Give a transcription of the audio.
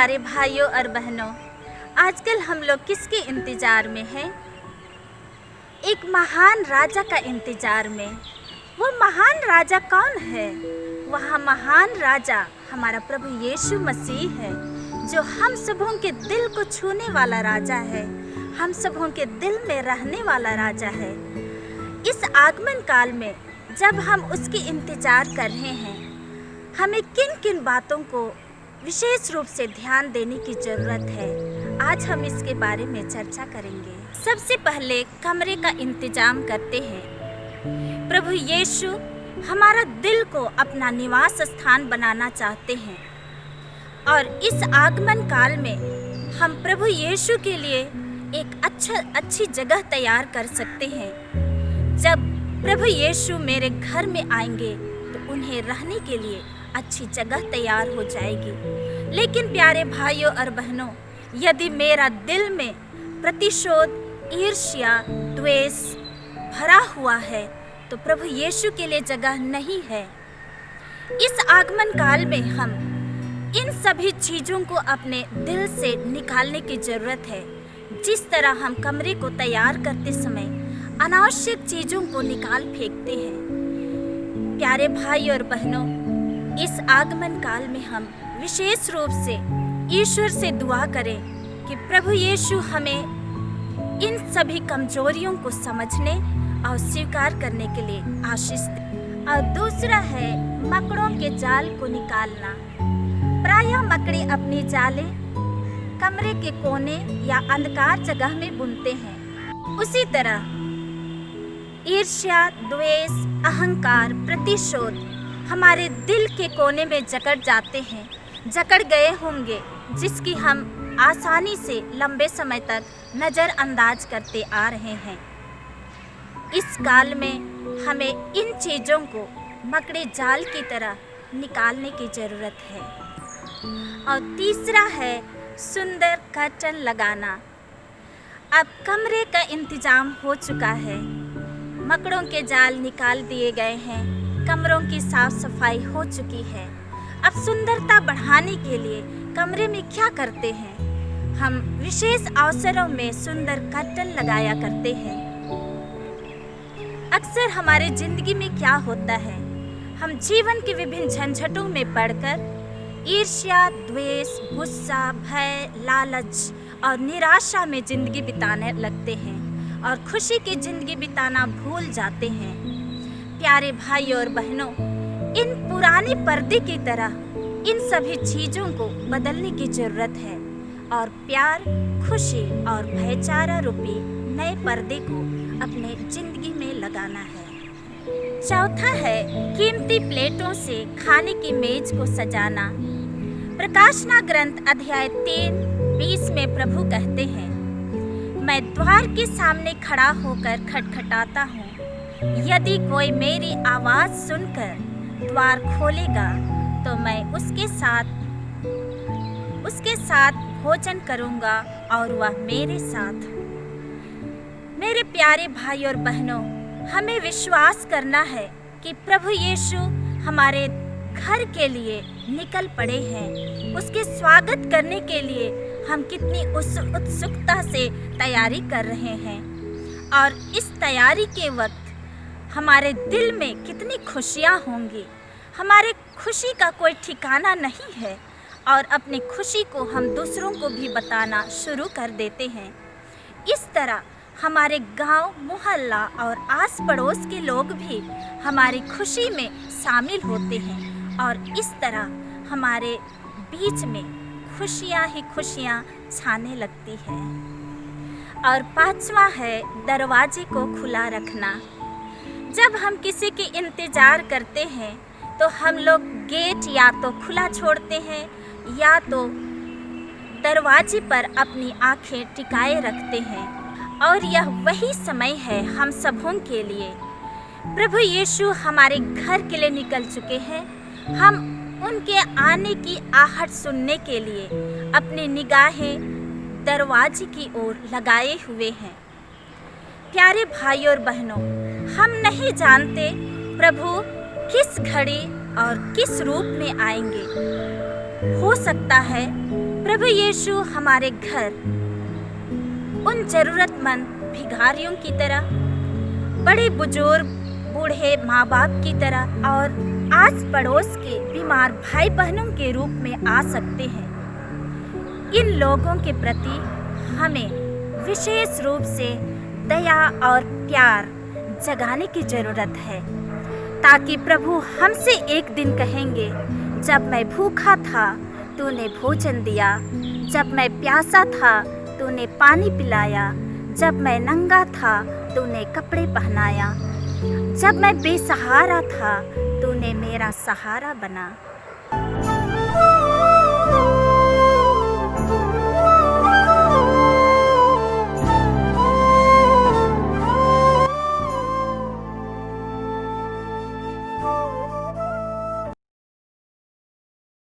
प्यारे भाइयों और बहनों, आजकल हम लोग किसके इंतज़ार में हैं? एक महान राजा का इंतज़ार में। वो महान राजा कौन है? वह महान राजा हमारा प्रभु यीशु मसीह है, जो हम सबों के दिल को छूने वाला राजा है, हम सबों के दिल में रहने वाला राजा है। इस आगमन काल में जब हम उसकी इंतज़ार कर रहे हैं, हमें किन किन बातों को विशेष रूप से ध्यान देने की ज़रूरत है, आज हम इसके बारे में चर्चा करेंगे। सबसे पहले कमरे का इंतजाम करते हैं। प्रभु यीशु हमारा दिल को अपना निवास स्थान बनाना चाहते हैं और इस आगमन काल में हम प्रभु यीशु के लिए एक अच्छी जगह तैयार कर सकते हैं। जब प्रभु यीशु मेरे घर में आएंगे तो उन्हें रहने के लिए अच्छी जगह तैयार हो जाएगी। लेकिन प्यारे भाइयों और बहनों, यदि मेरा दिल में प्रतिशोध, ईर्ष्या, द्वेष भरा हुआ है तो प्रभु यीशु के लिए जगह नहीं है। इस आगमन काल में हम इन सभी चीज़ों को अपने दिल से निकालने की ज़रूरत है। जिस तरह हम कमरे को तैयार करते समय अनावश्यक चीज़ों को निकाल फेंकते हैं। प्यारे भाई और बहनों, इस आगमन काल में हम विशेष रूप से ईश्वर से दुआ करें कि प्रभु यीशु हमें इन सभी कमजोरियों को समझने और स्वीकार करने के लिए आशीष दे। और दूसरा है मकड़ों के जाल को निकालना। प्रायः मकड़े अपनी जालें कमरे के कोने या अंधकार जगह में बुनते हैं। उसी तरह ईर्ष्या, द्वेष, अहंकार, प्रतिशोध हमारे दिल के कोने में जकड़ गए होंगे, जिसकी हम आसानी से लंबे समय तक नज़रअंदाज करते आ रहे हैं। इस काल में हमें इन चीज़ों को मकड़े जाल की तरह निकालने की ज़रूरत है। और तीसरा है सुंदर कर्टन लगाना। अब कमरे का इंतज़ाम हो चुका है, मकड़ों के जाल निकाल दिए गए हैं, कमरों की साफ सफाई हो चुकी है। अब सुंदरता बढ़ाने के लिए कमरे में क्या करते हैं? हम विशेष अवसरों में सुंदर कर्टन लगाया करते हैं। अक्सर हमारे जिंदगी में क्या होता है, हम जीवन के विभिन्न झंझटों में पड़कर ईर्ष्या, द्वेष, गुस्सा, भय, लालच और निराशा में जिंदगी बिताने लगते हैं और खुशी की जिंदगी बिताना भूल जाते हैं। प्यारे भाइयों और बहनों, इन पुराने पर्दे की तरह इन सभी चीज़ों को बदलने की ज़रूरत है और प्यार, खुशी और भाईचारा रूपी नए पर्दे को अपने जिंदगी में लगाना है। चौथा है कीमती प्लेटों से खाने की मेज को सजाना। प्रकाशना ग्रंथ अध्याय 3:20 में प्रभु कहते हैं, मैं द्वार के सामने खड़ा होकर खटखटाता हूँ। यदि कोई मेरी आवाज़ सुनकर द्वार खोलेगा तो मैं उसके साथ भोजन करूँगा और वह मेरे साथ। मेरे प्यारे भाई और बहनों, हमें विश्वास करना है कि प्रभु यीशु हमारे घर के लिए निकल पड़े हैं। उसके स्वागत करने के लिए हम कितनी उत्सुकता से तैयारी कर रहे हैं और इस तैयारी के वक्त हमारे दिल में कितनी खुशियाँ होंगी। हमारे खुशी का कोई ठिकाना नहीं है और अपनी खुशी को हम दूसरों को भी बताना शुरू कर देते हैं। इस तरह हमारे गांव, मोहल्ला और आस पड़ोस के लोग भी हमारी खुशी में शामिल होते हैं और इस तरह हमारे बीच में खुशियाँ ही खुशियाँ छाने लगती है। और पांचवा है दरवाजे को खुला रखना। जब हम किसी की इंतज़ार करते हैं तो हम लोग गेट या तो खुला छोड़ते हैं या तो दरवाजे पर अपनी आंखें टिकाए रखते हैं। और यह वही समय है हम सबों के लिए। प्रभु यीशु हमारे घर के लिए निकल चुके हैं। हम उनके आने की आहट सुनने के लिए अपनी निगाहें दरवाजे की ओर लगाए हुए हैं। प्यारे भाइयों और बहनों, हम नहीं जानते प्रभु किस घड़ी और किस रूप में आएंगे। हो सकता है प्रभु यीशु हमारे घर उन जरूरतमंद भिखारियों की तरह, बड़े बुजुर्ग, बूढ़े माँ बाप की तरह और आस पड़ोस के बीमार भाई बहनों के रूप में आ सकते हैं। इन लोगों के प्रति हमें विशेष रूप से दया और प्यार जगाने की ज़रूरत है, ताकि प्रभु हमसे एक दिन कहेंगे, जब मैं भूखा था तूने भोजन दिया, जब मैं प्यासा था तूने पानी पिलाया, जब मैं नंगा था तूने कपड़े पहनाया, जब मैं बेसहारा था तूने मेरा सहारा बना।